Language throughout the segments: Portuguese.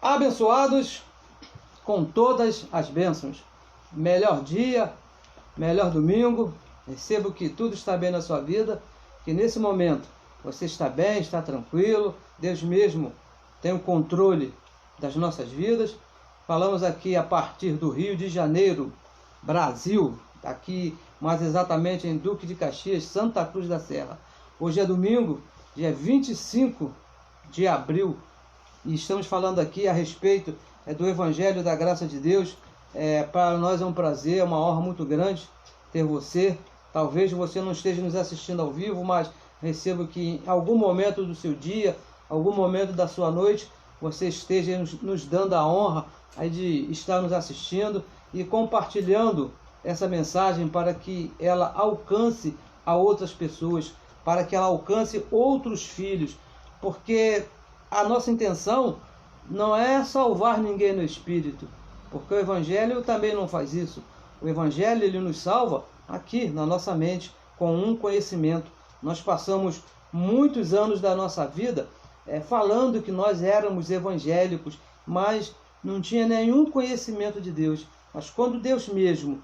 Abençoados com todas as bênçãos. Melhor dia, melhor domingo. Recebo que tudo está bem na sua vida, que nesse momento você está bem, está tranquilo. Deus mesmo tem o controle das nossas vidas. Falamos aqui a partir do Rio de Janeiro, Brasil, aqui mais exatamente em Duque de Caxias, Santa Cruz da Serra. Hoje é domingo, dia 25 de abril, e estamos falando aqui a respeito do Evangelho da Graça de Deus. Para nós é um prazer, é uma honra muito grande ter você. Talvez você não esteja nos assistindo ao vivo, mas recebo que em algum momento do seu dia, algum momento da sua noite, você esteja nos dando a honra aí de estar nos assistindo e compartilhando essa mensagem para que ela alcance a outras pessoas, para que ela alcance outros filhos, porque a nossa intenção não é salvar ninguém no espírito, porque o Evangelho também não faz isso. O Evangelho ele nos salva aqui na nossa mente com um conhecimento. Nós passamos muitos anos da nossa vida falando que nós éramos evangélicos, mas não tinha nenhum conhecimento de Deus. Mas quando Deus mesmo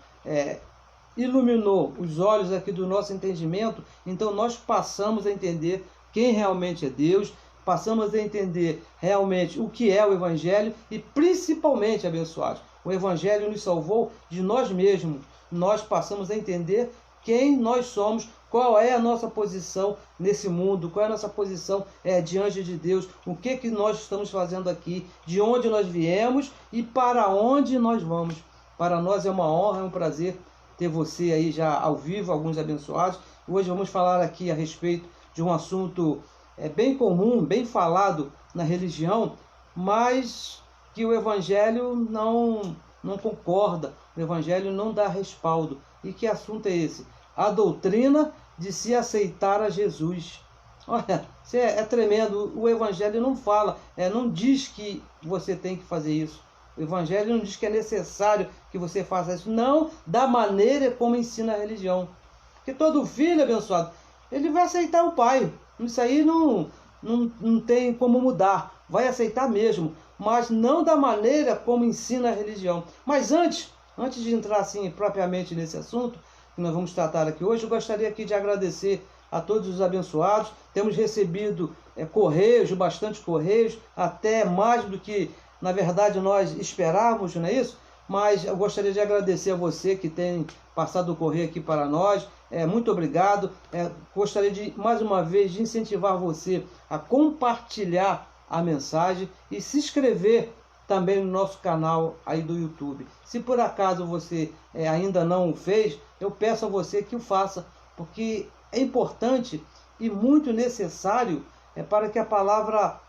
iluminou os olhos aqui do nosso entendimento, então nós passamos a entender quem realmente é Deus, passamos a entender realmente o que é o Evangelho e principalmente, abençoados, o Evangelho nos salvou de nós mesmos. Nós passamos a entender quem nós somos, qual é a nossa posição nesse mundo, qual é a nossa posição diante de Deus, o que nós estamos fazendo aqui, de onde nós viemos e para onde nós vamos. Para nós é uma honra, é um prazer ter você aí já ao vivo, alguns abençoados. Hoje vamos falar aqui a respeito de um assunto bem comum, bem falado na religião, mas que o Evangelho não concorda, o Evangelho não dá respaldo. E que assunto é esse? A doutrina de se aceitar a Jesus. Olha, isso é tremendo. O Evangelho não fala, não diz que você tem que fazer isso. O Evangelho não diz que é necessário que você faça isso. Não da maneira como ensina a religião. Porque todo filho abençoado, ele vai aceitar o pai. Isso aí não tem como mudar. Vai aceitar mesmo. Mas não da maneira como ensina a religião. Mas antes de entrar assim propriamente nesse assunto que nós vamos tratar aqui hoje, eu gostaria aqui de agradecer a todos os abençoados. Temos recebido correios, bastante correios, até mais do que na verdade nós esperávamos, não é isso? Mas eu gostaria de agradecer a você que tem passado o correio aqui para nós. Muito obrigado. Gostaria de mais uma vez de incentivar você a compartilhar a mensagem e se inscrever também no nosso canal aí do YouTube. Se por acaso você ainda não o fez, eu peço a você que o faça, porque é importante e muito necessário para que a palavra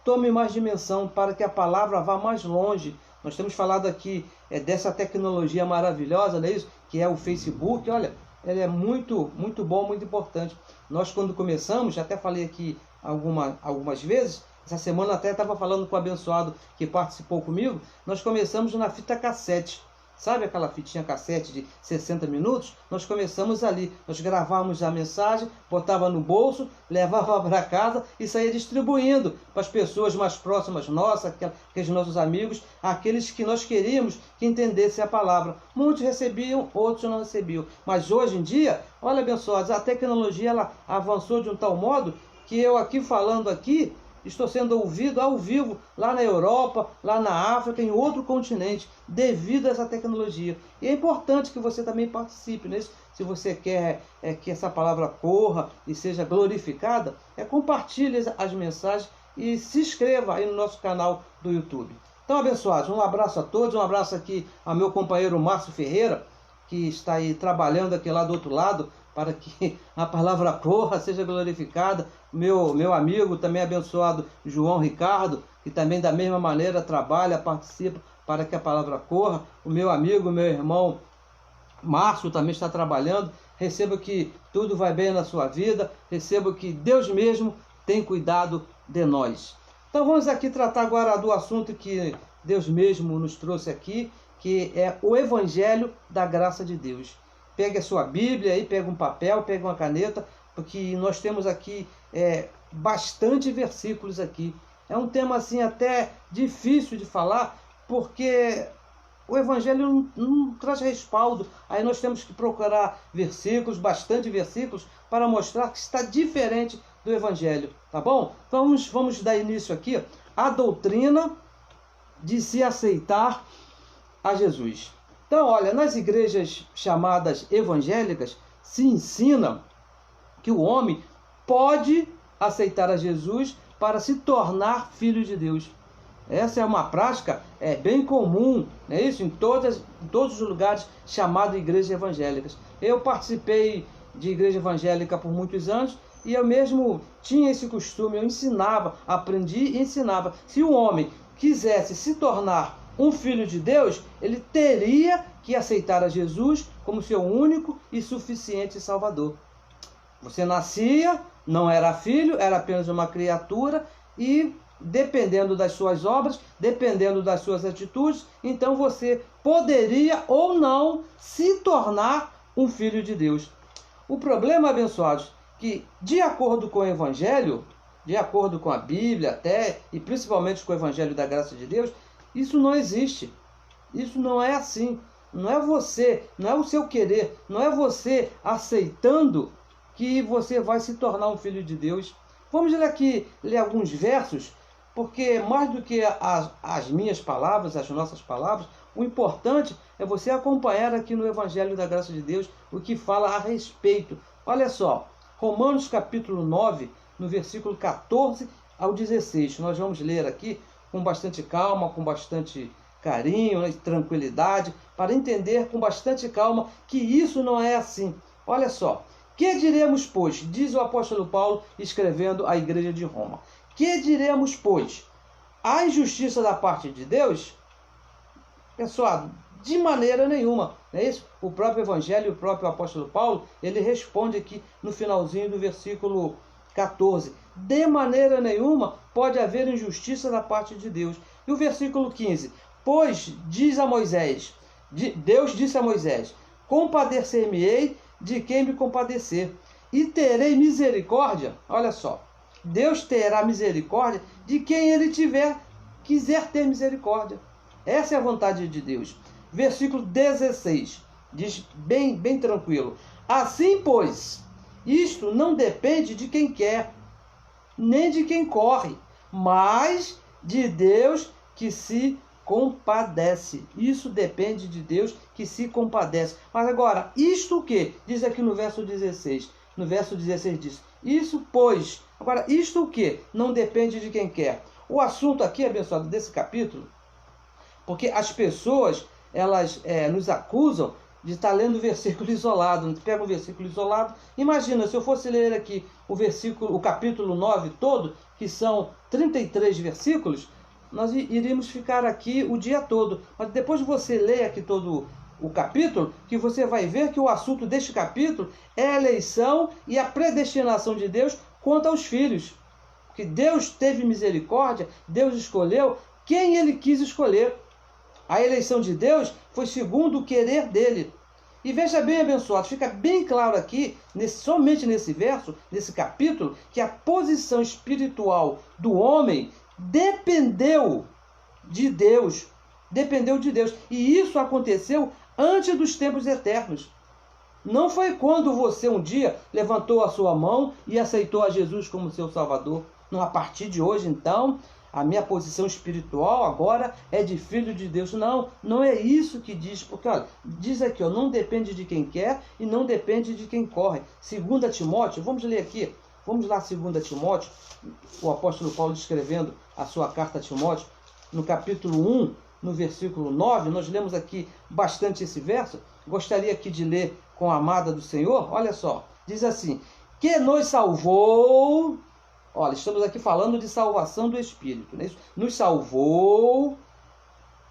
tome mais dimensão, para que a palavra vá mais longe. Nós temos falado aqui dessa tecnologia maravilhosa, não é isso? Que é o Facebook. Olha, ele é muito, muito bom, muito importante. Nós quando começamos, até falei aqui algumas vezes, essa semana até estava falando com o abençoado que participou comigo, nós começamos na fita cassete. Sabe aquela fitinha cassete de 60 minutos? Nós começamos ali, nós gravávamos a mensagem, botava no bolso, levava para casa e saía distribuindo para as pessoas mais próximas nossas, aqueles nossos amigos, aqueles que nós queríamos que entendessem a palavra. Muitos recebiam, outros não recebiam. Mas hoje em dia, olha abençoados, a tecnologia ela avançou de um tal modo que eu aqui falando aqui, estou sendo ouvido ao vivo lá na Europa, lá na África, em outro continente, devido a essa tecnologia. E é importante que você também participe nisso. Se você quer que essa palavra corra e seja glorificada, compartilhe as mensagens e se inscreva aí no nosso canal do YouTube. Então, abençoados, um abraço a todos, um abraço aqui ao meu companheiro Márcio Ferreira, que está aí trabalhando aqui lá do outro lado, para que a palavra corra, seja glorificada. Meu amigo, também abençoado João Ricardo, que também da mesma maneira trabalha, participa para que a palavra corra. O meu amigo, meu irmão Márcio também está trabalhando. Receba que tudo vai bem na sua vida. Receba que Deus mesmo tem cuidado de nós. Então vamos aqui tratar agora do assunto que Deus mesmo nos trouxe aqui, que é o Evangelho da Graça de Deus. Pegue a sua Bíblia aí, pega um papel, pega uma caneta, porque nós temos aqui bastante versículos aqui. É um tema assim até difícil de falar, porque o Evangelho não traz respaldo. Aí nós temos que procurar versículos, bastante versículos, para mostrar que está diferente do Evangelho, tá bom? Vamos dar início aqui à doutrina de se aceitar a Jesus. Então, olha, nas igrejas chamadas evangélicas, se ensina que o homem pode aceitar a Jesus para se tornar filho de Deus. Essa é uma prática bem comum, não é isso? Em todos os lugares chamados igrejas evangélicas. Eu participei de igreja evangélica por muitos anos e eu mesmo tinha esse costume, eu ensinava, aprendi e ensinava. Se o homem quisesse se tornar um filho de Deus, ele teria que aceitar a Jesus como seu único e suficiente Salvador. Você nascia, não era filho, era apenas uma criatura e, dependendo das suas obras, dependendo das suas atitudes, então você poderia ou não se tornar um filho de Deus. O problema, abençoados, que de acordo com o Evangelho, de acordo com a Bíblia até, e principalmente com o Evangelho da Graça de Deus, isso não existe. Isso não é assim. Não é você, não é o seu querer, não é você aceitando que você vai se tornar um filho de Deus. Vamos ler alguns versos, porque mais do que as minhas palavras, as nossas palavras, o importante é você acompanhar aqui no Evangelho da Graça de Deus o que fala a respeito. Olha só, Romanos capítulo 9, no versículo 14 ao 16. Nós vamos ler aqui com bastante calma, com bastante carinho, né, tranquilidade, para entender com bastante calma que isso não é assim. Olha só. Que diremos, pois? Diz o apóstolo Paulo, escrevendo à igreja de Roma. Que diremos, pois? Há injustiça da parte de Deus? Pessoal, de maneira nenhuma. Não é isso? O próprio Evangelho, o próprio apóstolo Paulo, ele responde aqui no finalzinho do versículo 14. De maneira nenhuma pode haver injustiça da parte de Deus. E o versículo 15. Pois, diz a Moisés, Deus disse a Moisés, compadecer-me-ei de quem me compadecer, e terei misericórdia. Olha só, Deus terá misericórdia de quem ele quiser ter misericórdia. Essa é a vontade de Deus. Versículo 16, diz bem tranquilo. Assim, pois, isto não depende de quem quer, nem de quem corre, mas de Deus que se compadece. Isso depende de Deus que se compadece. Mas agora, isto o que? Diz aqui no verso 16. No verso 16 diz, isso pois. Agora, isto o que? Não depende de quem quer. O assunto aqui, abençoado, desse capítulo, porque as pessoas, elas nos acusam de estar lendo versículo isolado. Pega um versículo isolado. Imagina, se eu fosse ler aqui o capítulo 9 todo, que são 33 versículos, nós iríamos ficar aqui o dia todo. Mas depois de você ler aqui todo o capítulo, que você vai ver que o assunto deste capítulo é a eleição e a predestinação de Deus quanto aos filhos. Que Deus teve misericórdia, Deus escolheu quem ele quis escolher. A eleição de Deus foi segundo o querer dele. E veja bem, abençoado, fica bem claro aqui, somente nesse verso, nesse capítulo, que a posição espiritual do homem dependeu de Deus. Dependeu de Deus. E isso aconteceu antes dos tempos eternos. Não foi quando você um dia levantou a sua mão e aceitou a Jesus como seu Salvador. Não, a partir de hoje, então, a minha posição espiritual agora é de filho de Deus. Não, não é isso que diz. Porque, olha, diz aqui, ó, não depende de quem quer e não depende de quem corre. 2 Timóteo, vamos ler aqui. Vamos lá, 2 Timóteo, o apóstolo Paulo escrevendo a sua carta a Timóteo, no capítulo 1, no versículo 9, nós lemos aqui bastante esse verso. Gostaria aqui de ler com a amada do Senhor. Olha só, diz assim, que nos salvou, olha, estamos aqui falando de salvação do Espírito, não é isso? Nos salvou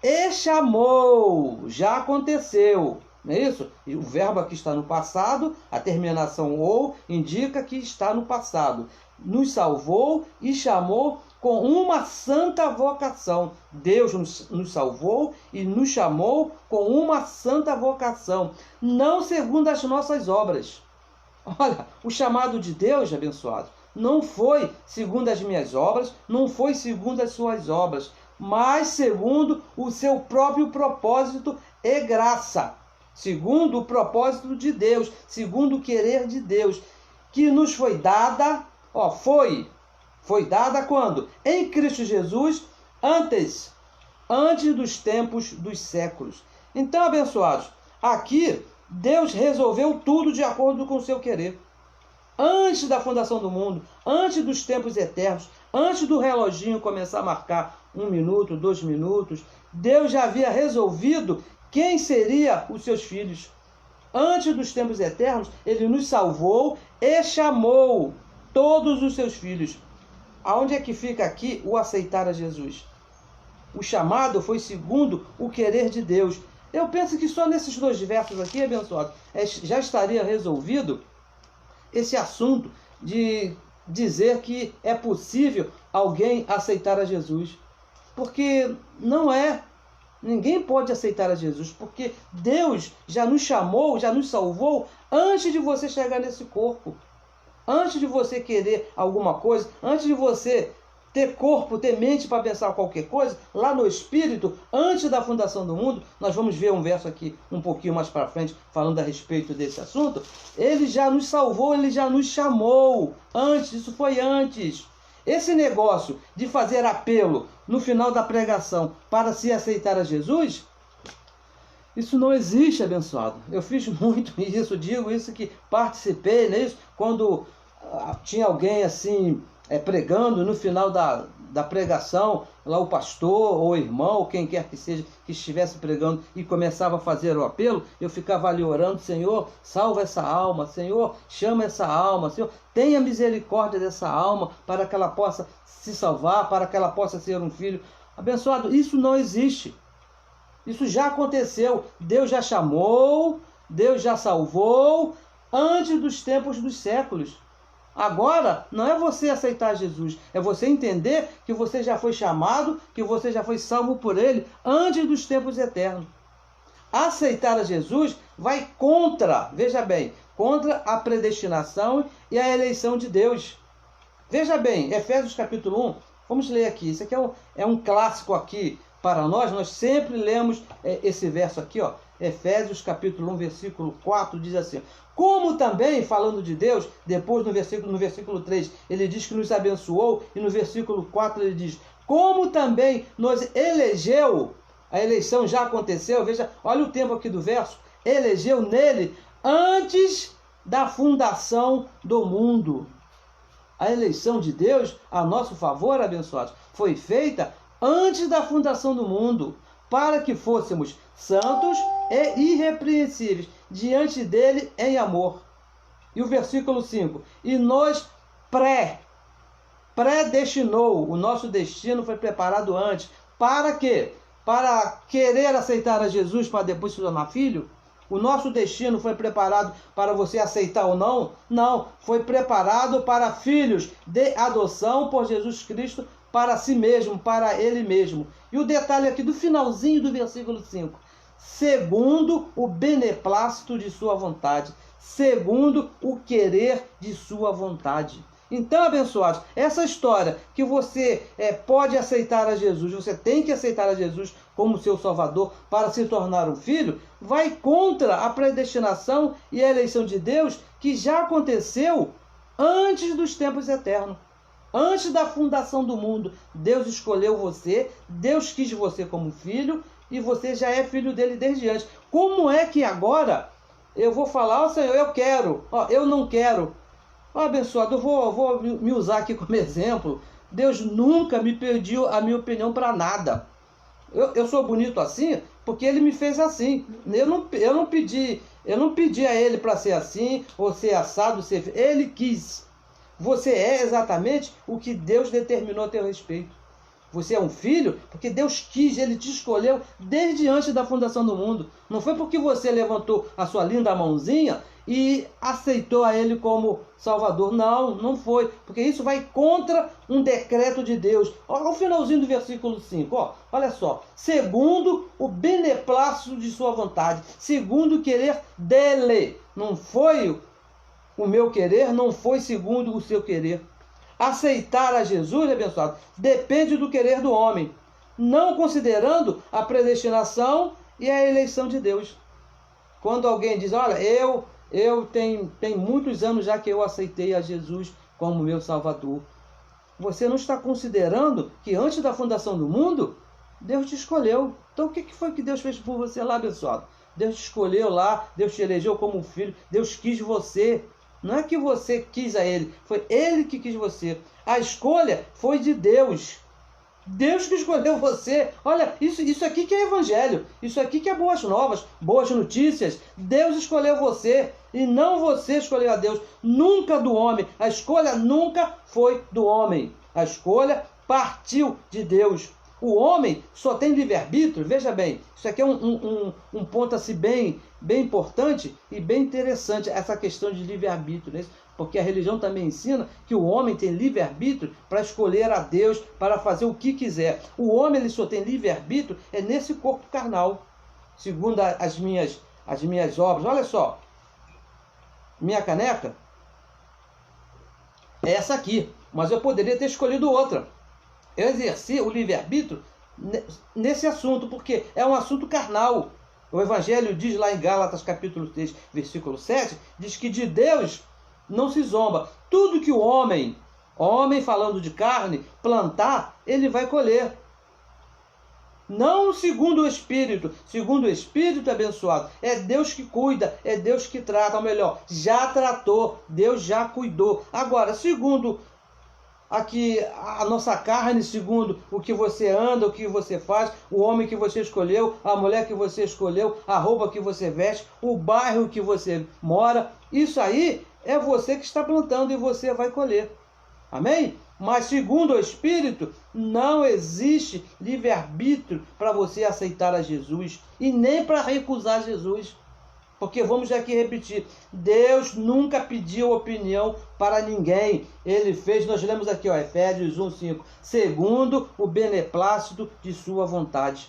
e chamou, já aconteceu. Não é isso? E o verbo aqui está no passado, a terminação ou indica que está no passado. Nos salvou e chamou com uma santa vocação. Deus nos salvou e nos chamou com uma santa vocação, não segundo as nossas obras. Olha, o chamado de Deus, abençoado, não foi segundo as minhas obras, não foi segundo as suas obras, mas segundo o seu próprio propósito e graça, segundo o propósito de Deus, segundo o querer de Deus, que nos foi dada, foi dada quando? Em Cristo Jesus, antes dos tempos dos séculos. Então, abençoados, aqui Deus resolveu tudo de acordo com o seu querer. Antes da fundação do mundo, antes dos tempos eternos, antes do reloginho começar a marcar 1 minuto, 2 minutos, Deus já havia resolvido quem seria os seus filhos. Antes dos tempos eternos, Ele nos salvou e chamou todos os seus filhos. Aonde é que fica aqui o aceitar a Jesus? O chamado foi segundo o querer de Deus. Eu penso que só nesses 2 versos aqui, abençoado, já estaria resolvido esse assunto de dizer que é possível alguém aceitar a Jesus. Porque não é. Ninguém pode aceitar a Jesus, porque Deus já nos chamou, já nos salvou antes de você chegar nesse corpo. Antes de você querer alguma coisa, antes de você ter corpo, ter mente para pensar qualquer coisa, lá no Espírito, antes da fundação do mundo, nós vamos ver um verso aqui um pouquinho mais para frente, falando a respeito desse assunto. Ele já nos salvou, Ele já nos chamou antes, isso foi antes. Esse negócio de fazer apelo no final da pregação para se aceitar a Jesus, isso não existe, abençoado. Eu fiz muito isso, digo isso que participei nisso, quando tinha alguém assim pregando no final da pregação, lá o pastor ou o irmão, ou quem quer que seja, que estivesse pregando e começava a fazer o apelo, eu ficava ali orando: Senhor, salva essa alma, Senhor, chama essa alma, Senhor, tenha misericórdia dessa alma para que ela possa se salvar, para que ela possa ser um filho. Abençoado, isso não existe. Isso já aconteceu. Deus já chamou, Deus já salvou antes dos tempos dos séculos. Agora, não é você aceitar Jesus, é você entender que você já foi chamado, que você já foi salvo por Ele antes dos tempos eternos. Aceitar a Jesus vai contra, veja bem, contra a predestinação e a eleição de Deus. Veja bem, Efésios capítulo 1, vamos ler aqui, isso aqui é um clássico aqui para nós sempre lemos esse verso aqui, Efésios capítulo 1, versículo 4, diz assim: como também, falando de Deus, depois no versículo 3, ele diz que nos abençoou, e no versículo 4 ele diz: como também nos elegeu, a eleição já aconteceu, veja, olha o tempo aqui do verso, elegeu nele antes da fundação do mundo. A eleição de Deus a nosso favor, abençoados, foi feita antes da fundação do mundo, para que fôssemos santos e irrepreensíveis diante dele em amor. E o versículo 5, e nos predestinou, o nosso destino foi preparado antes. Para quê? Para querer aceitar a Jesus para depois se tornar filho? O nosso destino foi preparado para você aceitar ou não? Não, foi preparado para filhos de adoção por Jesus Cristo, para si mesmo, para Ele mesmo. E o detalhe aqui do finalzinho do versículo 5. Segundo o beneplácito de sua vontade. Segundo o querer de sua vontade. Então, abençoados, essa história que você pode aceitar a Jesus, você tem que aceitar a Jesus como seu Salvador para se tornar um filho, vai contra a predestinação e a eleição de Deus que já aconteceu antes dos tempos eternos. Antes da fundação do mundo, Deus escolheu você, Deus quis você como filho e você já é filho dele desde antes. Como é que agora eu vou falar: Senhor, eu quero, eu não quero? Abençoado, eu vou me usar aqui como exemplo. Deus nunca me pediu a minha opinião para nada. Eu sou bonito assim porque Ele me fez assim. Eu não pedi a Ele para ser assim ou ser assado, Ele quis. Você é exatamente o que Deus determinou a teu respeito. Você é um filho porque Deus quis, Ele te escolheu desde antes da fundação do mundo. Não foi porque você levantou a sua linda mãozinha e aceitou a Ele como Salvador. Não, não foi. Porque isso vai contra um decreto de Deus. Olha o finalzinho do versículo 5. Olha só. Segundo o beneplácito de sua vontade. Segundo o querer dele. Não foi o meu querer, não foi segundo o seu querer. Aceitar a Jesus, abençoado, depende do querer do homem, não considerando a predestinação e a eleição de Deus. Quando alguém diz, olha, eu tenho muitos anos já que eu aceitei a Jesus como meu Salvador. Você não está considerando que antes da fundação do mundo, Deus te escolheu. Então o que foi que Deus fez por você lá, abençoado? Deus te escolheu lá, Deus te elegeu como filho, Deus quis você. Não é que você quis a Ele, foi Ele que quis você. A escolha foi de Deus. Deus que escolheu você. Olha, isso aqui que é evangelho. Isso aqui que é boas novas, boas notícias. Deus escolheu você e não você escolheu a Deus. Nunca do homem. A escolha nunca foi do homem. A escolha partiu de Deus. O homem só tem livre-arbítrio. Veja bem, isso aqui é um ponto assim bem importante e bem interessante, essa questão de livre-arbítrio, né? Porque a religião também ensina que o homem tem livre-arbítrio para escolher a Deus, para fazer o que quiser. O homem ele só tem livre-arbítrio nesse corpo carnal, segundo as minhas obras. Olha só, minha caneca é essa aqui, mas eu poderia ter escolhido outra. Eu exerci o livre-arbítrio nesse assunto, porque é um assunto carnal. O Evangelho diz lá em Gálatas capítulo 3, versículo 7, diz que de Deus não se zomba. Tudo que o homem falando de carne, plantar, ele vai colher. Não segundo o Espírito. Segundo o Espírito abençoado. É Deus que cuida, é Deus que trata. Ou melhor, já tratou, Deus já cuidou. Agora, segundo aqui a nossa carne, segundo o que você anda, o que você faz, o homem que você escolheu, a mulher que você escolheu, a roupa que você veste, o bairro que você mora, isso aí é você que está plantando e você vai colher. Amém? Mas segundo o Espírito, não existe livre-arbítrio para você aceitar a Jesus e nem para recusar Jesus. Porque vamos aqui repetir, Deus nunca pediu opinião para ninguém. Ele fez, nós lemos aqui, ó, Efésios 1:5, segundo o beneplácito de sua vontade.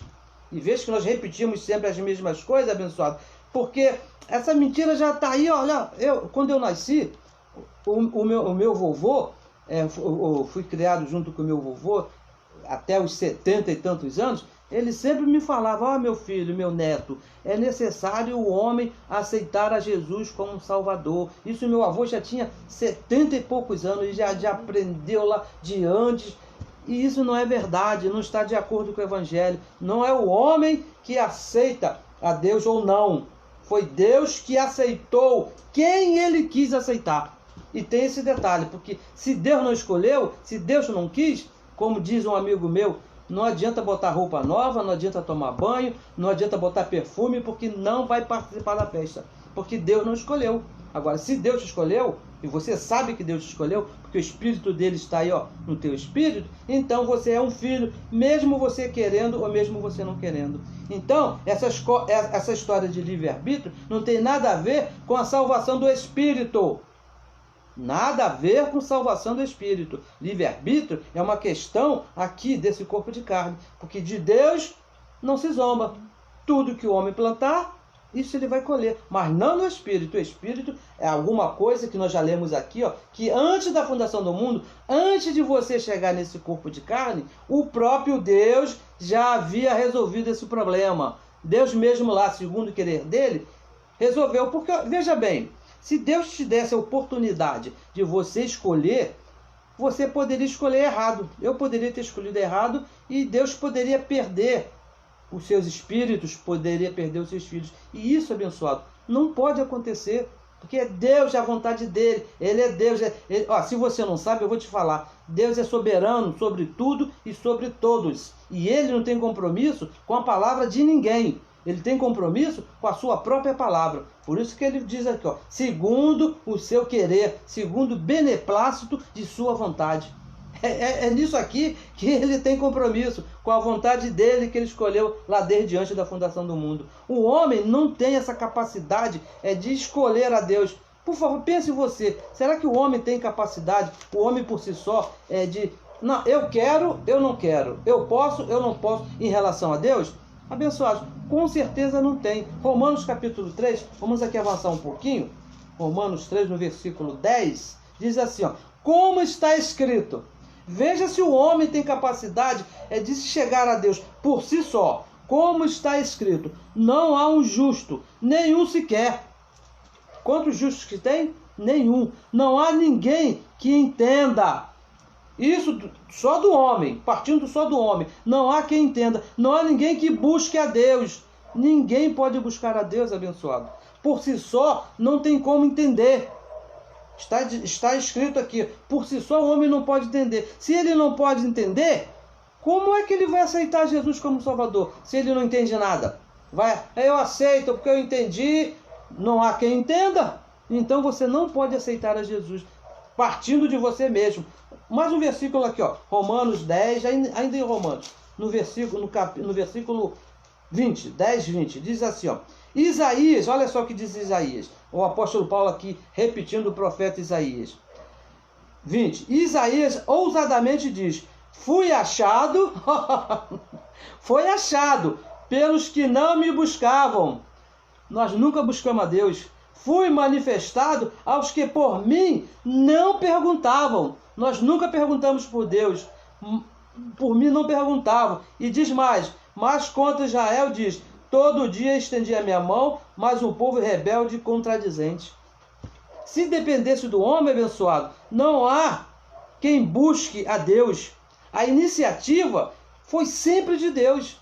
E veja que nós repetimos sempre as mesmas coisas, abençoado, porque essa mentira já está aí, olha, quando eu nasci, o meu vovô, eu fui criado junto com o meu vovô até os 70 e tantos anos, ele sempre me falava, meu filho, meu neto, é necessário o homem aceitar a Jesus como um Salvador. Isso meu avô já tinha 70 e poucos anos, e já aprendeu lá de antes. E isso não é verdade, não está de acordo com o Evangelho. Não é o homem que aceita a Deus ou não. Foi Deus que aceitou quem Ele quis aceitar. E tem esse detalhe, porque se Deus não escolheu, se Deus não quis, como diz um amigo meu, não adianta botar roupa nova, não adianta tomar banho, não adianta botar perfume, porque não vai participar da festa. Porque Deus não escolheu. Agora, se Deus te escolheu, e você sabe que Deus te escolheu, porque o Espírito dele está aí, ó, no teu espírito, então você é um filho, mesmo você querendo ou mesmo você não querendo. Então, essa história de livre-arbítrio não tem nada a ver com a salvação do Espírito. Nada a ver com salvação do Espírito. Livre-arbítrio é uma questão aqui desse corpo de carne. Porque de Deus não se zomba. Tudo que o homem plantar, isso ele vai colher. Mas não no Espírito. O Espírito é alguma coisa que nós já lemos aqui, ó, que antes da fundação do mundo, antes de você chegar nesse corpo de carne, o próprio Deus já havia resolvido esse problema. Deus mesmo lá, segundo o querer dele, resolveu. Porque, veja bem, se Deus te desse a oportunidade de você escolher, você poderia escolher errado. Eu poderia ter escolhido errado e Deus poderia perder os seus espíritos, poderia perder os seus filhos. E isso, abençoado, não pode acontecer, porque é Deus, é a vontade dele. Ele é Deus. Se você não sabe, eu vou te falar. Deus é soberano sobre tudo e sobre todos. E ele não tem compromisso com a palavra de ninguém. Ele tem compromisso com a sua própria palavra. Por isso que ele diz aqui, ó, segundo o seu querer, segundo o beneplácito de sua vontade. É nisso aqui que ele tem compromisso, com a vontade dele que ele escolheu lá desde antes da fundação do mundo. O homem não tem essa capacidade de escolher a Deus. Por favor, pense você, será que o homem tem capacidade, o homem por si só, não, eu quero, eu não quero, eu posso, eu não posso, em relação a Deus? Abençoados, com certeza não tem. Romanos capítulo 3, vamos aqui avançar um pouquinho. Romanos 3, no versículo 10, diz assim, ó, como está escrito. Veja se o homem tem capacidade de chegar a Deus por si só. Como está escrito, não há um justo, nenhum sequer. Quantos justos que tem? Nenhum. Não há ninguém que entenda. Isso só do homem, partindo só do homem. Não há quem entenda. Não há ninguém que busque a Deus. Ninguém pode buscar a Deus, abençoado. Por si só, não tem como entender. Está escrito aqui, por si só o homem não pode entender. Se ele não pode entender, como é que ele vai aceitar Jesus como Salvador? Se ele não entende nada. Eu aceito porque eu entendi, não há quem entenda. Então você não pode aceitar a Jesus, partindo de você mesmo. Mais um versículo aqui, ó, Romanos 10, ainda em Romanos, no versículo 20, 10, 20, diz assim, ó. Isaías, olha só o que diz Isaías. O apóstolo Paulo aqui repetindo o profeta Isaías. 20. Isaías ousadamente diz: fui achado, foi achado pelos que não me buscavam. Nós nunca buscamos a Deus. Fui manifestado aos que por mim não perguntavam. Nós nunca perguntamos por Deus. Por mim não perguntavam. E diz mais, mas contra Israel diz: todo dia estendi a minha mão, mas um povo rebelde e contradizente. Se dependesse do homem abençoado, não há quem busque a Deus. A iniciativa foi sempre de Deus.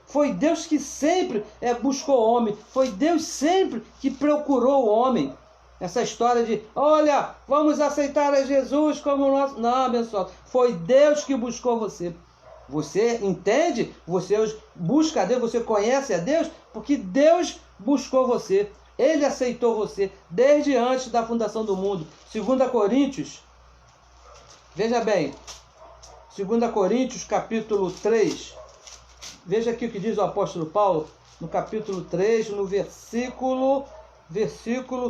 Foi Deus que sempre buscou o homem. Foi Deus sempre que procurou o homem. Essa história de, olha, vamos aceitar a Jesus como nosso... Não, abençoado. Foi Deus que buscou você. Você entende? Você busca a Deus, você conhece a Deus, porque Deus buscou você. Ele aceitou você desde antes da fundação do mundo. 2 Coríntios, veja bem, 2 Coríntios capítulo 3. Veja aqui o que diz o apóstolo Paulo no capítulo 3, no versículo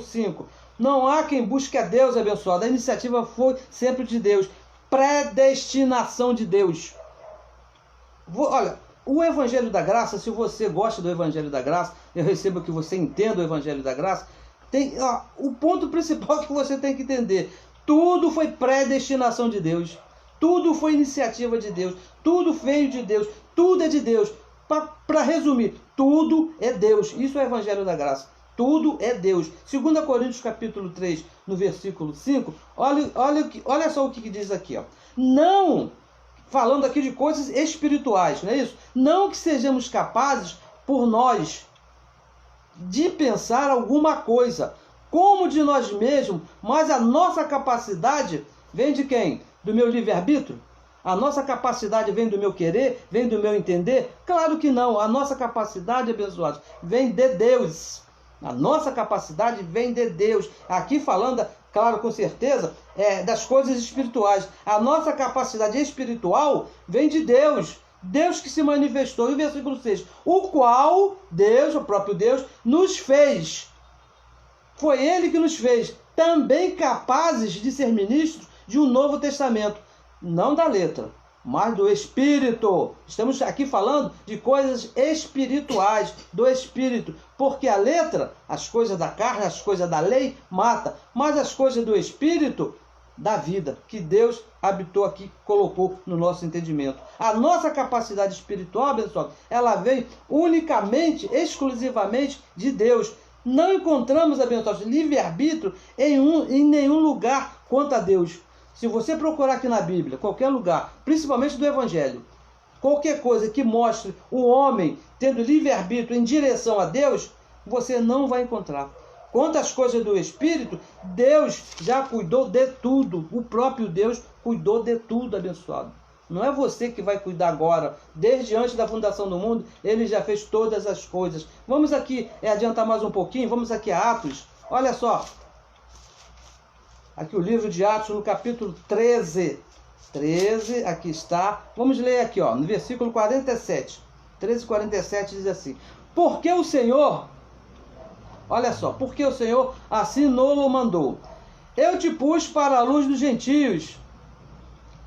5. Não há quem busque a Deus, abençoado. A iniciativa foi sempre de Deus. Predestinação de Deus. Olha, o Evangelho da Graça, se você gosta do Evangelho da Graça, eu recebo que você entenda o Evangelho da Graça, o ponto principal que você tem que entender: tudo foi predestinação de Deus, tudo foi iniciativa de Deus, tudo veio de Deus, tudo é de Deus. Para resumir, tudo é Deus. Isso é o Evangelho da Graça. Tudo é Deus. 2 Coríntios capítulo 3, no versículo 5, olha só o que diz aqui, ó. Não... Falando aqui de coisas espirituais, não é isso? Não que sejamos capazes, por nós, de pensar alguma coisa, como de nós mesmos, mas a nossa capacidade vem de quem? Do meu livre-arbítrio? A nossa capacidade vem do meu querer? Vem do meu entender? Claro que não. A nossa capacidade, abençoados, vem de Deus. A nossa capacidade vem de Deus. Aqui falando, claro, com certeza, das coisas espirituais. A nossa capacidade espiritual vem de Deus. Deus que se manifestou. E o versículo 6. O qual Deus, o próprio Deus, nos fez. Foi Ele que nos fez. Também capazes de ser ministros de um novo testamento. Não da letra, mas do Espírito. Estamos aqui falando de coisas espirituais, do Espírito. Porque a letra, as coisas da carne, as coisas da lei, mata. Mas as coisas do Espírito, da vida, que Deus habitou aqui, colocou no nosso entendimento. A nossa capacidade espiritual, pessoal, ela vem unicamente, exclusivamente de Deus. Não encontramos, abençoados, livre-arbítrio em nenhum lugar quanto a Deus. Se você procurar aqui na Bíblia, qualquer lugar, principalmente do Evangelho, qualquer coisa que mostre o homem tendo livre-arbítrio em direção a Deus, você não vai encontrar. Quanto às coisas do Espírito, Deus já cuidou de tudo. O próprio Deus cuidou de tudo, abençoado. Não é você que vai cuidar agora. Desde antes da fundação do mundo, Ele já fez todas as coisas. Vamos aqui adiantar mais um pouquinho, vamos aqui a Atos. Olha só. Aqui o livro de Atos, no capítulo 13. 13, aqui está. Vamos ler aqui, ó, no versículo 47. 13, 47 diz assim: porque o Senhor, olha só, porque o Senhor assim não o mandou. Eu te pus para a luz dos gentios,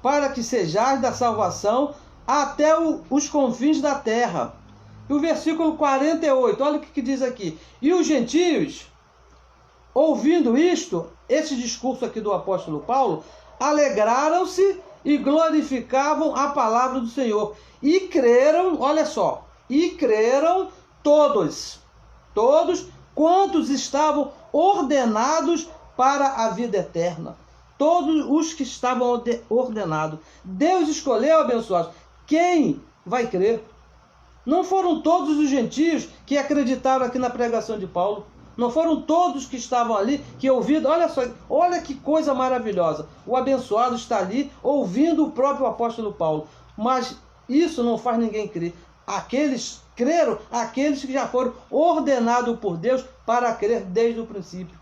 para que sejais da salvação até os confins da terra. E o versículo 48, olha o que diz aqui. E os gentios, ouvindo isto, esse discurso aqui do apóstolo Paulo, alegraram-se e glorificavam a palavra do Senhor. E creram, olha só, e creram todos quantos estavam ordenados para a vida eterna. Todos os que estavam ordenados. Deus escolheu, abençoados, quem vai crer. Não foram todos os gentios que acreditaram aqui na pregação de Paulo. Não foram todos que estavam ali, que ouviram. Olha só, olha que coisa maravilhosa. O abençoado está ali ouvindo o próprio apóstolo Paulo. Mas isso não faz ninguém crer. Aqueles creram, aqueles que já foram ordenados por Deus para crer desde o princípio.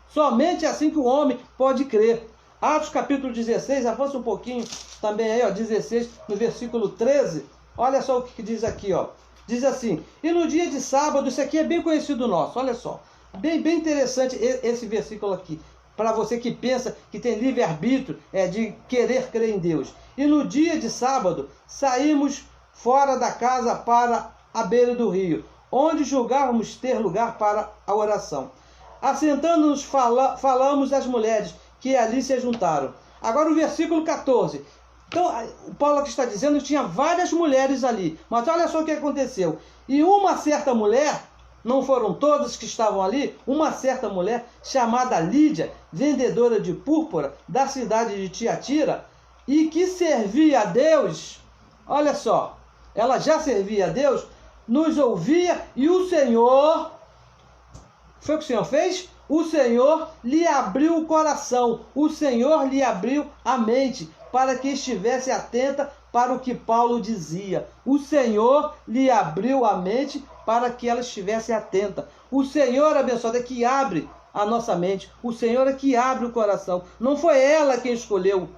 Somente assim que o homem pode crer. Atos capítulo 16, avança um pouquinho também aí, ó, 16, no versículo 13. Olha só o que diz aqui, ó. Diz assim: e no dia de sábado, isso aqui é bem conhecido nosso, olha só. Bem interessante esse versículo aqui. Para você que pensa que tem livre-arbítrio, de querer crer em Deus. E no dia de sábado, saímos fora da casa para a beira do rio, onde julgávamos ter lugar para a oração. Assentando-nos, falamos às mulheres que ali se juntaram. Agora o versículo 14. Então, o Paulo aqui está dizendo que tinha várias mulheres ali. Mas olha só o que aconteceu. E uma certa mulher, não foram todas que estavam ali, uma certa mulher chamada Lídia, vendedora de púrpura da cidade de Tiatira, e que servia a Deus, olha só, ela já servia a Deus, nos ouvia, e o Senhor, foi o que o Senhor fez? O Senhor lhe abriu o coração, o Senhor lhe abriu a mente, para que estivesse atenta para o que Paulo dizia. O Senhor lhe abriu a mente para que ela estivesse atenta. O Senhor, abençoado, é que abre a nossa mente. O Senhor é que abre o coração. Não foi ela quem escolheu.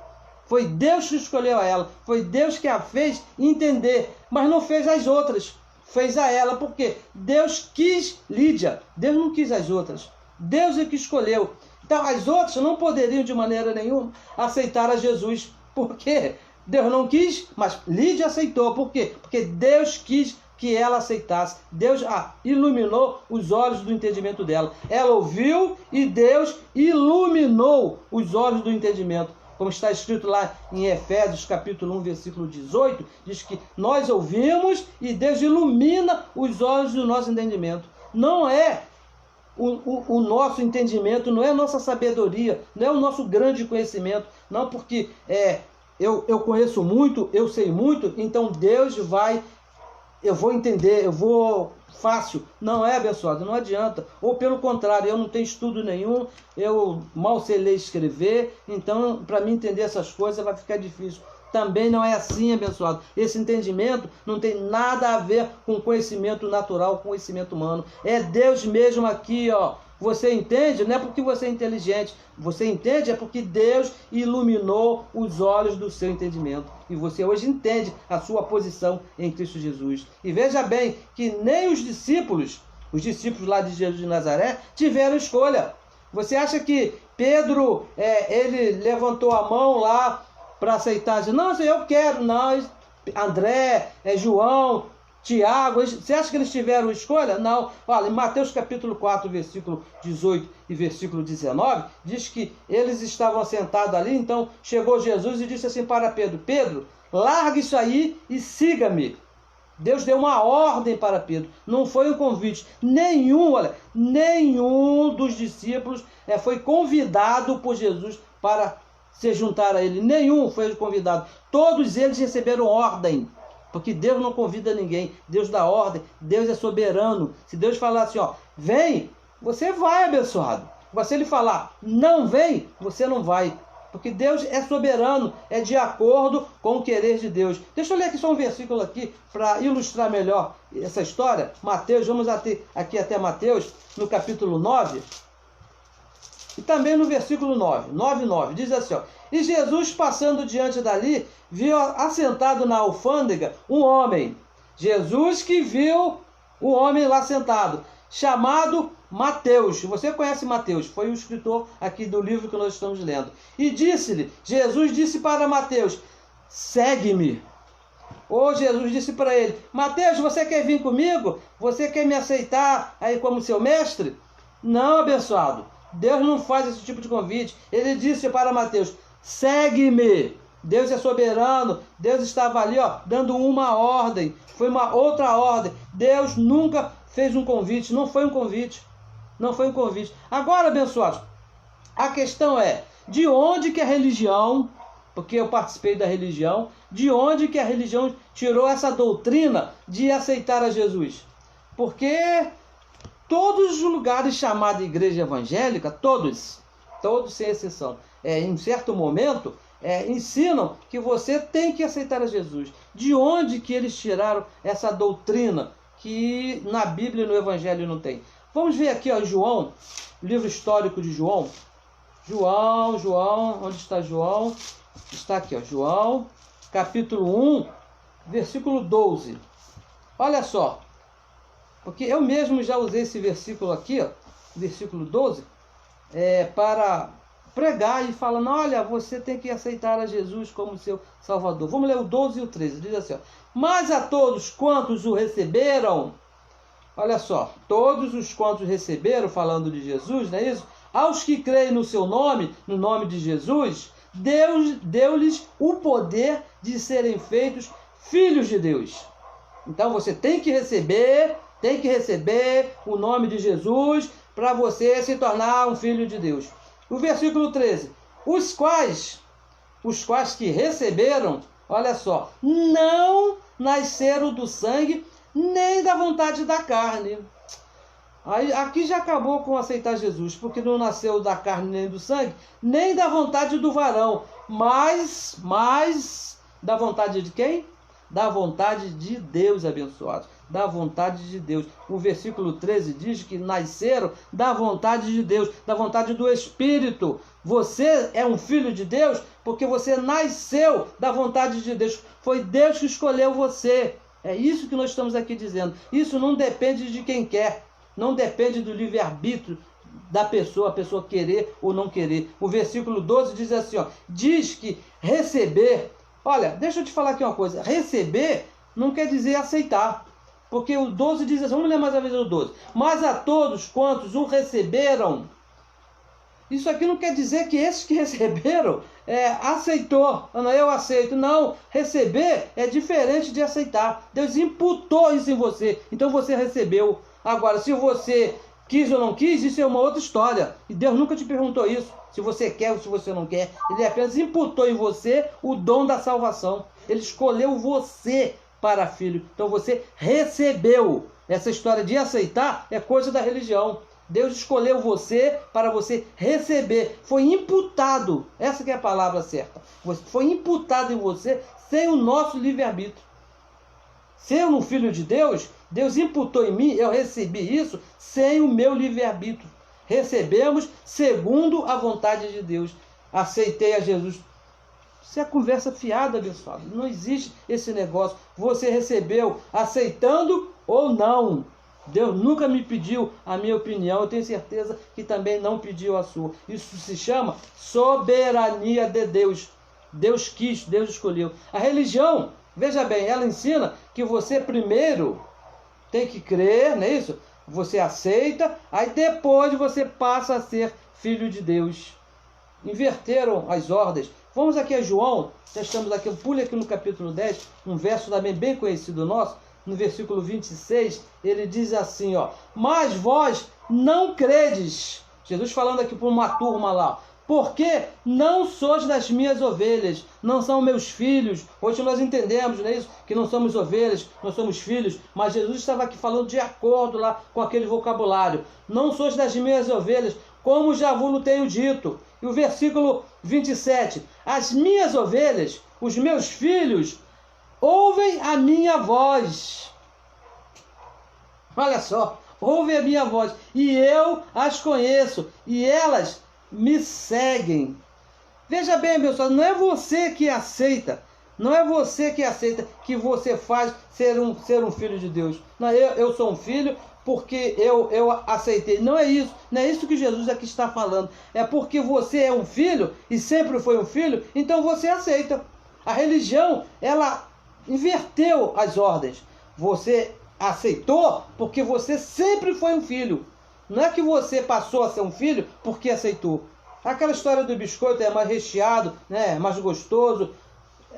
Foi Deus que escolheu a ela. Foi Deus que a fez entender. Mas não fez as outras. Fez a ela. Por quê? Deus quis Lídia. Deus não quis as outras. Deus é que escolheu. Então as outras não poderiam de maneira nenhuma aceitar a Jesus. Por quê? Deus não quis, mas Lídia aceitou. Por quê? Porque Deus quis que ela aceitasse. Deus iluminou os olhos do entendimento dela. Ela ouviu e Deus iluminou os olhos do entendimento. Como está escrito lá em Efésios capítulo 1, versículo 18, diz que nós ouvimos e Deus ilumina os olhos do nosso entendimento. Não é o nosso entendimento, não é a nossa sabedoria, não é o nosso grande conhecimento, não porque eu conheço muito, eu sei muito, então Deus eu vou entender, eu vou fácil. Não é, abençoado, não adianta. Ou pelo contrário, eu não tenho estudo nenhum, eu mal sei ler e escrever, então para mim entender essas coisas vai ficar difícil. Também não é assim, abençoado. Esse entendimento não tem nada a ver com conhecimento natural, com conhecimento humano. É Deus mesmo aqui, ó. Você entende? Não é porque você é inteligente. Você entende é porque Deus iluminou os olhos do seu entendimento. E você hoje entende a sua posição em Cristo Jesus. E veja bem que nem os discípulos lá de Jesus de Nazaré, tiveram escolha. Você acha que Pedro, ele levantou a mão lá para aceitar? Não, eu quero. Não, André, João, Tiago, você acha que eles tiveram escolha? Não. Olha, em Mateus capítulo 4, versículo 18 e versículo 19, diz que eles estavam sentados ali, então chegou Jesus e disse assim para Pedro: Pedro, larga isso aí e siga-me. Deus deu uma ordem para Pedro, não foi um convite. Nenhum dos discípulos foi convidado por Jesus para se juntar a ele. Nenhum foi convidado. Todos eles receberam ordem. Porque Deus não convida ninguém, Deus dá ordem, Deus é soberano. Se Deus falar assim, ó, vem, você vai, abençoado. Mas se ele falar, não vem, você não vai. Porque Deus é soberano, é de acordo com o querer de Deus. Deixa eu ler aqui só um versículo aqui, para ilustrar melhor essa história. Mateus, vamos aqui até Mateus, no capítulo 9. E também no versículo 9, diz assim, ó, e Jesus passando diante dali, viu assentado na alfândega um homem. Jesus que viu o homem lá sentado, chamado Mateus. Você conhece Mateus, foi o escritor aqui do livro que nós estamos lendo. E Jesus disse para Mateus, segue-me. Ou Jesus disse para ele, Mateus, você quer vir comigo? Você quer me aceitar aí como seu mestre? Não, abençoado. Deus não faz esse tipo de convite. Ele disse para Mateus, segue-me. Deus é soberano, Deus estava ali, ó, dando uma ordem, foi uma outra ordem. Deus nunca fez um convite, não foi um convite, não foi um convite. Agora, abençoados, a questão é, de onde que a religião, porque eu participei da religião, de onde que a religião tirou essa doutrina de aceitar a Jesus? Porque todos os lugares chamados de igreja evangélica, todos sem exceção, em um certo momento, ensinam que você tem que aceitar a Jesus. De onde que eles tiraram essa doutrina que na Bíblia e no Evangelho não tem? Vamos ver aqui, ó, João, livro histórico de João. João, onde está João? Está aqui, ó, João, capítulo 1, versículo 12. Olha só, porque eu mesmo já usei esse versículo aqui, ó, versículo 12, para pregar e falando, olha, você tem que aceitar a Jesus como seu Salvador. Vamos ler o 12 e o 13, diz assim, ó, mas a todos quantos o receberam, olha só, todos os quantos receberam, falando de Jesus, não é isso? Aos que creem no seu nome, no nome de Jesus, Deus deu-lhes o poder de serem feitos filhos de Deus. Então você tem que receber o nome de Jesus para você se tornar um filho de Deus. O versículo 13, os quais que receberam, olha só, não nasceram do sangue, nem da vontade da carne. Aí, aqui já acabou com aceitar Jesus, porque não nasceu da carne nem do sangue, nem da vontade do varão, mas da vontade de quem? Da vontade de Deus, abençoados. Da vontade de Deus. O versículo 13 diz que nasceram da vontade de Deus, da vontade do Espírito. Você é um filho de Deus porque você nasceu da vontade de Deus. Foi Deus que escolheu você. É isso que nós estamos aqui dizendo. Isso não depende de quem quer. Não depende do livre-arbítrio da pessoa, a pessoa querer ou não querer. O versículo 12 diz assim, ó, diz que receber... Olha, deixa eu te falar aqui uma coisa. Receber não quer dizer aceitar. Porque o 12 diz assim, vamos ler mais uma vez o 12. Mas a todos quantos o receberam... Isso aqui não quer dizer que esses que receberam aceitou. Não, eu aceito. Não, receber é diferente de aceitar. Deus imputou isso em você. Então você recebeu. Agora, se você quis ou não quis, isso é uma outra história. E Deus nunca te perguntou isso. Se você quer ou se você não quer. Ele apenas imputou em você o dom da salvação. Ele escolheu você para filho. Então você recebeu. Essa história de aceitar é coisa da religião. Deus escolheu você para você receber. Foi imputado. Essa que é a palavra certa. Foi imputado em você sem o nosso livre-arbítrio. Sendo um filho de Deus, Deus imputou em mim, eu recebi isso sem o meu livre-arbítrio. Recebemos segundo a vontade de Deus. Aceitei a Jesus. Isso é conversa fiada, abençoado. Não existe esse negócio. Você recebeu aceitando ou não. Deus nunca me pediu a minha opinião. Eu tenho certeza que também não pediu a sua. Isso se chama soberania de Deus. Deus quis, Deus escolheu. A religião, veja bem, ela ensina que você primeiro tem que crer, não é isso? Você aceita, aí depois você passa a ser filho de Deus. Inverteram as ordens. Vamos aqui a João, já estamos aqui, pule aqui no capítulo 10, um verso também bem conhecido nosso, no versículo 26, ele diz assim, ó, mas vós não credes, Jesus falando aqui para uma turma lá, porque não sois das minhas ovelhas, não são meus filhos. Hoje nós entendemos, não é isso? Que não somos ovelhas, nós somos filhos, mas Jesus estava aqui falando de acordo lá com aquele vocabulário. Não sois das minhas ovelhas, como já vos tenho dito. E o versículo 27, as minhas ovelhas, os meus filhos, ouvem a minha voz. Olha só, ouvem a minha voz, e eu as conheço, e elas me seguem. Veja bem, meu senhor, não é você que aceita, não é você que aceita que você faz ser um filho de Deus. Não, eu sou um filho porque eu aceitei. Não é isso que Jesus aqui está falando. É porque você é um filho e sempre foi um filho, então você aceita. A religião, ela inverteu as ordens. Você aceitou porque você sempre foi um filho. Não é que você passou a ser um filho porque aceitou. Aquela história do biscoito é mais recheado, né? Mais gostoso.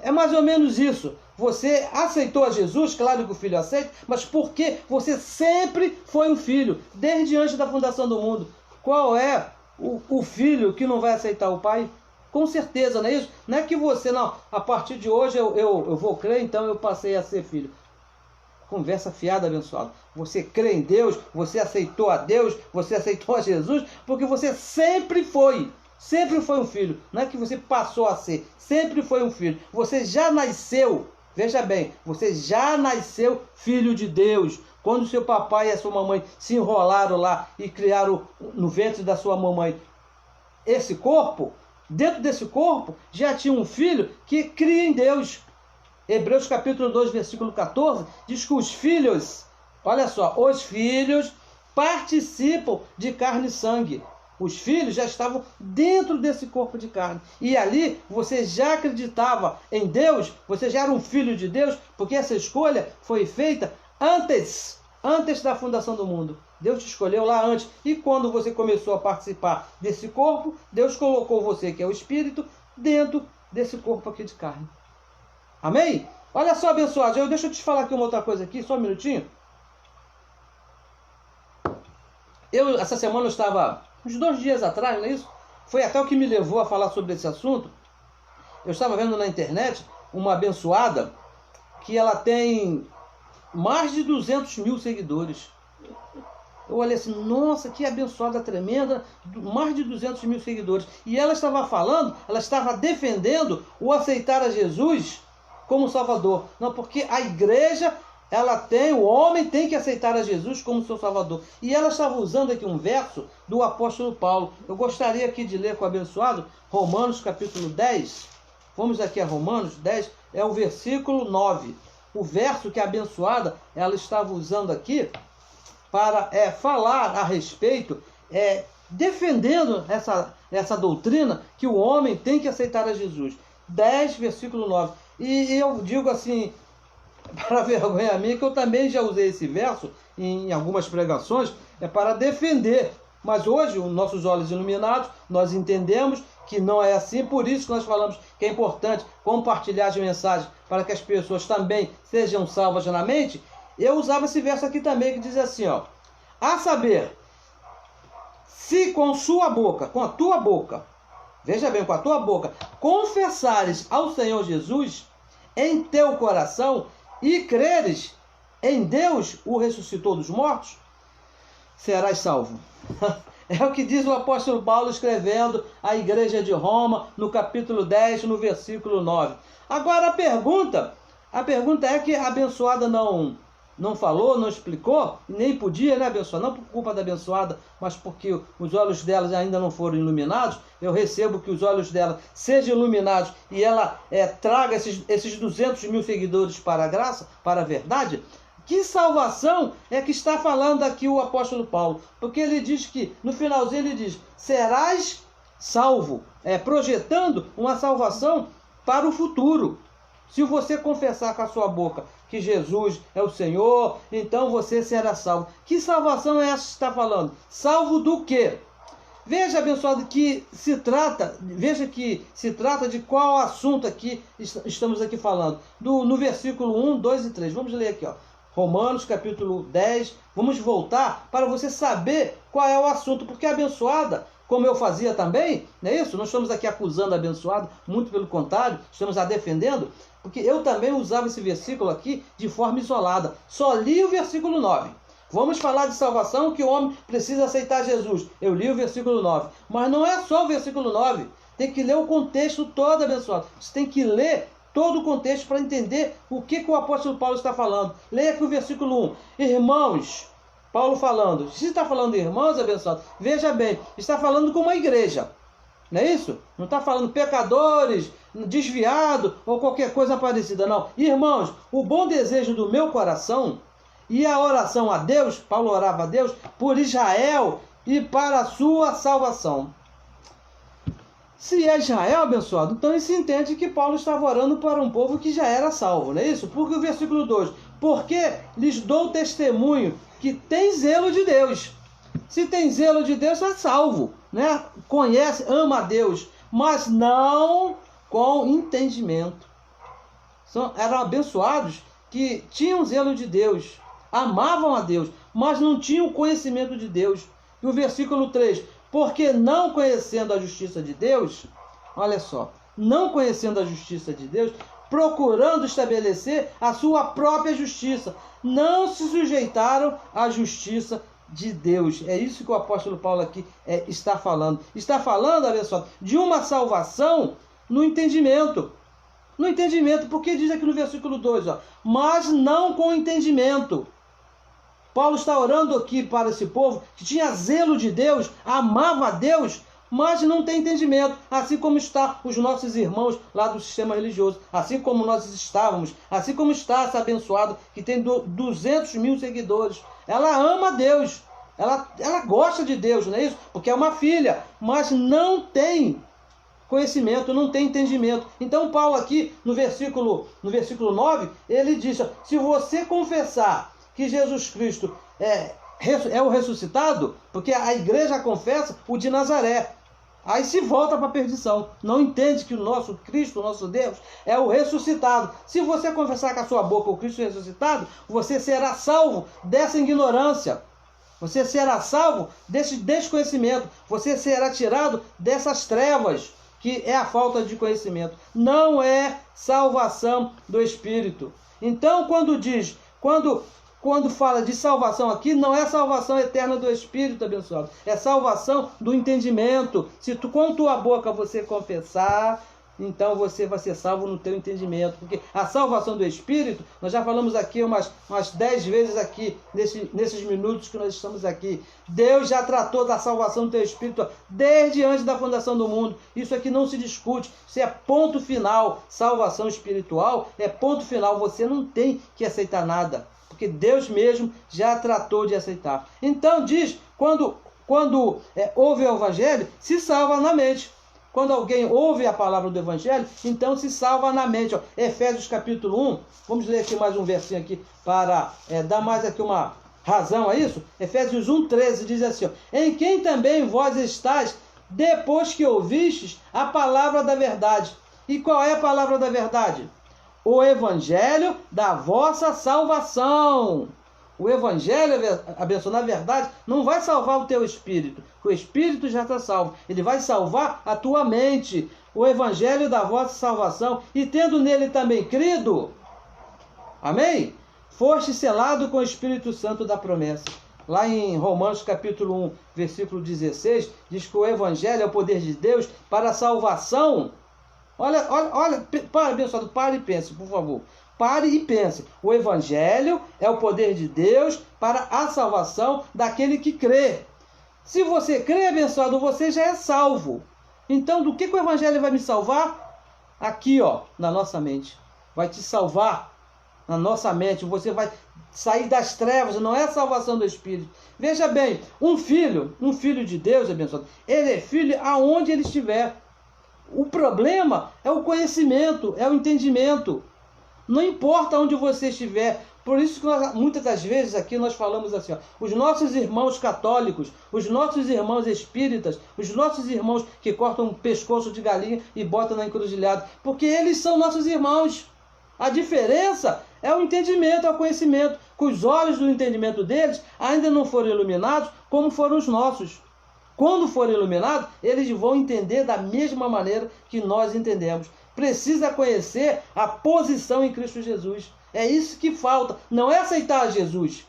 É mais ou menos isso. Você aceitou a Jesus, claro que o filho aceita, mas porque você sempre foi um filho, desde antes da fundação do mundo. Qual é o filho que não vai aceitar o pai? Com certeza, não é isso? Não é que você, não, a partir de hoje eu vou crer, então eu passei a ser filho. Conversa fiada, abençoado. Você crê em Deus, você aceitou a Deus, você aceitou a Jesus, porque você sempre foi um filho. Não é que você passou a ser, sempre foi um filho. Você já nasceu, veja bem, você já nasceu filho de Deus. Quando seu papai e a sua mamãe se enrolaram lá e criaram no ventre da sua mamãe esse corpo, dentro desse corpo já tinha um filho que cria em Deus. Hebreus capítulo 2, versículo 14, diz que os filhos, olha só, os filhos participam de carne e sangue. Os filhos já estavam dentro desse corpo de carne. E ali você já acreditava em Deus, você já era um filho de Deus, porque essa escolha foi feita antes da fundação do mundo. Deus te escolheu lá antes. E quando você começou a participar desse corpo, Deus colocou você, que é o Espírito, dentro desse corpo aqui de carne. Amém? Olha só, abençoado. Deixa eu te falar aqui uma outra coisa aqui, só um minutinho. Essa semana eu estava, uns 2 dias atrás, não é isso? Foi até o que me levou a falar sobre esse assunto. Eu estava vendo na internet uma abençoada que ela tem mais de 200 mil seguidores. Eu olhei assim, nossa, que abençoada tremenda, mais de 200 mil seguidores. E ela estava falando, ela estava defendendo o aceitar a Jesus como Salvador. Não, porque a igreja, o homem tem que aceitar a Jesus como seu Salvador. E ela estava usando aqui um verso do apóstolo Paulo. Eu gostaria aqui de ler com o abençoado, Romanos capítulo 10. Vamos aqui a Romanos 10, é o versículo 9. O verso que a abençoada, ela estava usando aqui para falar a respeito, defendendo essa doutrina que o homem tem que aceitar a Jesus. 10, versículo 9. E eu digo assim, para vergonha minha, que eu também já usei esse verso em algumas pregações, para defender. Mas hoje, os nossos olhos iluminados, nós entendemos que não é assim, por isso que nós falamos que é importante compartilhar as mensagens para que as pessoas também sejam salvas na mente. Eu usava esse verso aqui também, que diz assim, ó, a saber, se com sua boca, com a tua boca, veja bem, com a tua boca, confessares ao Senhor Jesus em teu coração e creres em Deus, o ressuscitou dos mortos, serás salvo. É o que diz o apóstolo Paulo escrevendo à igreja de Roma, no capítulo 10, no versículo 9. Agora a pergunta é que a abençoada não falou, não explicou, nem podia, né, abençoada? Não por culpa da abençoada, mas porque os olhos delas ainda não foram iluminados. Eu recebo que os olhos dela sejam iluminados e ela traga esses 200 mil seguidores para a graça, para a verdade. Que salvação é que está falando aqui o apóstolo Paulo? Porque ele diz que, no finalzinho ele diz, serás salvo, projetando uma salvação para o futuro. Se você confessar com a sua boca que Jesus é o Senhor, então você será salvo. Que salvação é essa que está falando? Salvo do quê? Veja, abençoado, que se trata de qual assunto aqui estamos aqui falando. No versículo 1, 2 e 3. Vamos ler aqui, ó. Romanos capítulo 10. Vamos voltar para você saber qual é o assunto, porque a abençoada, como eu fazia também, não é isso? Não estamos aqui acusando a abençoada, muito pelo contrário, estamos a defendendo, porque eu também usava esse versículo aqui de forma isolada. Só li o versículo 9. Vamos falar de salvação, que o homem precisa aceitar Jesus. Eu li o versículo 9. Mas não é só o versículo 9. Tem que ler o contexto todo, abençoado. Você tem que ler todo o contexto para entender o que o apóstolo Paulo está falando. Leia aqui o versículo 1. Irmãos, Paulo falando. Se está falando de irmãos, abençoado, veja bem, está falando com uma igreja. Não é isso? Não está falando pecadores, desviado ou qualquer coisa parecida, não. Irmãos, o bom desejo do meu coração e a oração a Deus, Paulo orava a Deus, por Israel e para a sua salvação. Se é Israel, abençoado, então se entende que Paulo estava orando para um povo que já era salvo, não é isso? Porque o versículo 2, porque lhes dou testemunho que tem zelo de Deus. Se tem zelo de Deus, é salvo. né? Conhece, ama a Deus, mas não com entendimento. Eram abençoados que tinham zelo de Deus, amavam a Deus, mas não tinham conhecimento de Deus. E o versículo 3, porque não conhecendo a justiça de Deus, olha só, não conhecendo a justiça de Deus, procurando estabelecer a sua própria justiça, não se sujeitaram à justiça de Deus. É isso que o apóstolo Paulo aqui está falando. Está falando, olha só, de uma salvação no entendimento. No entendimento, porque diz aqui no versículo 2, ó, mas não com entendimento. Paulo está orando aqui para esse povo que tinha zelo de Deus, amava a Deus, mas não tem entendimento, assim como estão os nossos irmãos lá do sistema religioso, assim como nós estávamos, assim como está essa abençoada que tem 200 mil seguidores. Ela ama a Deus, ela gosta de Deus, não é isso? Porque é uma filha, mas não tem conhecimento, não tem entendimento. Então Paulo aqui no versículo 9, ele diz, se você confessar que Jesus Cristo é o ressuscitado, porque a igreja confessa o de Nazaré, aí se volta para a perdição, não entende que o nosso Cristo, o nosso Deus, é o ressuscitado. Se você confessar com a sua boca o Cristo ressuscitado, você será salvo dessa ignorância, você será salvo desse desconhecimento, você será tirado dessas trevas, que é a falta de conhecimento. Não é salvação do Espírito. Então, quando fala de salvação aqui, não é salvação eterna do Espírito abençoado, é salvação do entendimento. Se com tua boca você confessar, então você vai ser salvo no teu entendimento, porque a salvação do Espírito, nós já falamos aqui umas 10 vezes aqui, nesses minutos que nós estamos aqui. Deus já tratou da salvação do teu Espírito desde antes da fundação do mundo. Isso aqui não se discute, isso é ponto final. Salvação espiritual é ponto final, você não tem que aceitar nada, porque Deus mesmo já tratou de aceitar. Então diz, quando ouve o Evangelho, se salva na mente. Quando alguém ouve a palavra do Evangelho, então se salva na mente. Ó, Efésios capítulo 1, vamos ler aqui mais um versinho aqui para dar mais aqui uma razão a isso. Efésios 1,13 diz assim, ó, em quem também vós estáis, depois que ouvistes a palavra da verdade. E qual é a palavra da verdade? O Evangelho da vossa salvação. O Evangelho, abençoado, na verdade, não vai salvar o teu espírito. O espírito já está salvo. Ele vai salvar a tua mente. O Evangelho da vossa salvação. E tendo nele também crido, amém? Foste selado com o Espírito Santo da promessa. Lá em Romanos capítulo 1, versículo 16, diz que o Evangelho é o poder de Deus para a salvação. Olha, para, abençoado, pare e pense, por favor. Pare e pense. O Evangelho é o poder de Deus para a salvação daquele que crê. Se você crê, abençoado, você já é salvo. Então, do que o Evangelho vai me salvar? Aqui, ó, na nossa mente. Vai te salvar na nossa mente. Você vai sair das trevas, não é a salvação do Espírito. Veja bem, um filho de Deus, abençoado, ele é filho aonde ele estiver. O problema é o conhecimento, é o entendimento. Não importa onde você estiver. Por isso que muitas das vezes aqui nós falamos assim, ó, os nossos irmãos católicos, os nossos irmãos espíritas, os nossos irmãos que cortam o pescoço de galinha e botam na encruzilhada, porque eles são nossos irmãos. A diferença é o entendimento, é o conhecimento, que os olhos do entendimento deles ainda não foram iluminados como foram os nossos. Quando forem iluminados, eles vão entender da mesma maneira que nós entendemos. Precisa conhecer a posição em Cristo Jesus. É isso que falta. Não é aceitar Jesus.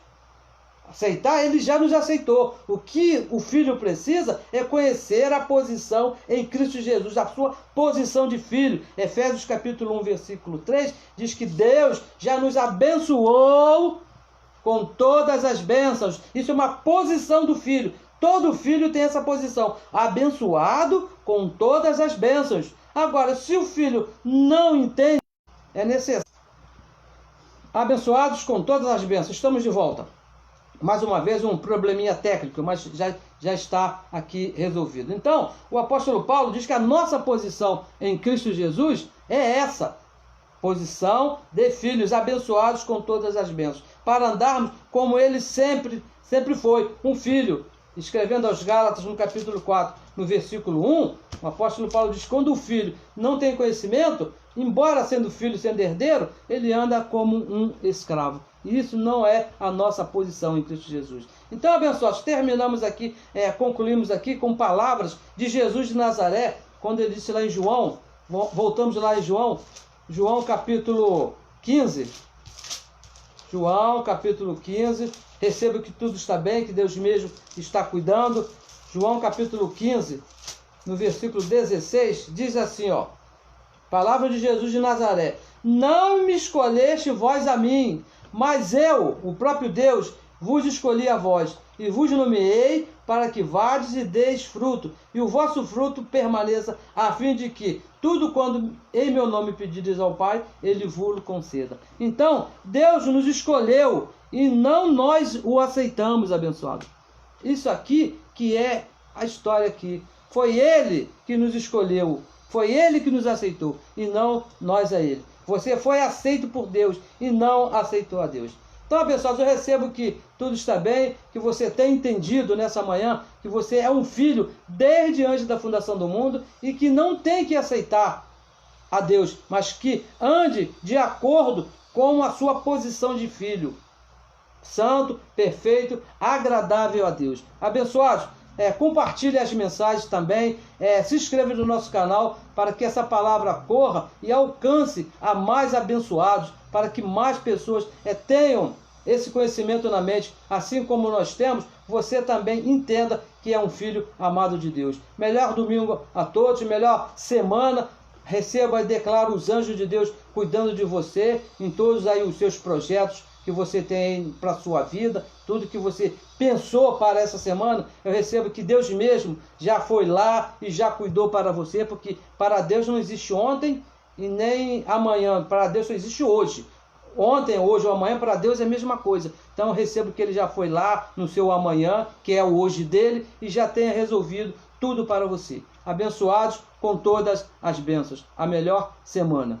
Aceitar, ele já nos aceitou. O que o filho precisa é conhecer a posição em Cristo Jesus, a sua posição de filho. Efésios capítulo 1, versículo 3, diz que Deus já nos abençoou com todas as bênçãos. Isso é uma posição do filho. Todo filho tem essa posição. Abençoado com todas as bênçãos. Agora, se o filho não entende, é necessário. Abençoados com todas as bênçãos. Estamos de volta. Mais uma vez, um probleminha técnico, mas já está aqui resolvido. Então, o apóstolo Paulo diz que a nossa posição em Cristo Jesus é essa. Posição de filhos abençoados com todas as bênçãos. Para andarmos como ele sempre foi, um filho. escrevendo aos Gálatas, no capítulo 4, no versículo 1, o apóstolo Paulo diz: quando o filho não tem conhecimento, embora sendo filho, sendo herdeiro, ele anda como um escravo. E isso não é a nossa posição em Cristo Jesus. Então, abençoados, terminamos aqui, concluímos aqui com palavras de Jesus de Nazaré, quando ele disse lá em João, voltamos lá em João capítulo 15. João capítulo 15, receba que tudo está bem, que Deus mesmo está cuidando. João capítulo 15, no versículo 16, diz assim, ó, palavra de Jesus de Nazaré: não me escolheste vós a mim, mas eu, o próprio Deus, vos escolhi a vós, e vos nomeei para que vades e deis fruto, e o vosso fruto permaneça, a fim de que tudo quando em meu nome pedides ao Pai, Ele vos conceda. Então, Deus nos escolheu, e não nós o aceitamos, abençoado. Isso aqui que é a história aqui. Foi Ele que nos escolheu, foi Ele que nos aceitou, e não nós a Ele. Você foi aceito por Deus e não aceitou a Deus. Então, pessoal, eu recebo que tudo está bem, que você tem entendido nessa manhã que você é um filho desde antes da fundação do mundo e que não tem que aceitar a Deus, mas que ande de acordo com a sua posição de filho. Santo, perfeito, agradável a Deus. Abençoados, compartilhe as mensagens também, se inscreva no nosso canal para que essa palavra corra e alcance a mais abençoados, para que mais pessoas tenham esse conhecimento na mente, assim como nós temos, você também entenda que é um filho amado de Deus. Melhor domingo a todos, melhor semana. Receba e declaro os anjos de Deus cuidando de você em todos aí os seus projetos que você tem para a sua vida, tudo que você pensou para essa semana, eu recebo que Deus mesmo já foi lá e já cuidou para você, porque para Deus não existe ontem e nem amanhã, para Deus só existe hoje. Ontem, hoje ou amanhã, para Deus é a mesma coisa. Então eu recebo que Ele já foi lá no seu amanhã, que é o hoje dele, e já tenha resolvido tudo para você. Abençoados com todas as bênçãos. A melhor semana.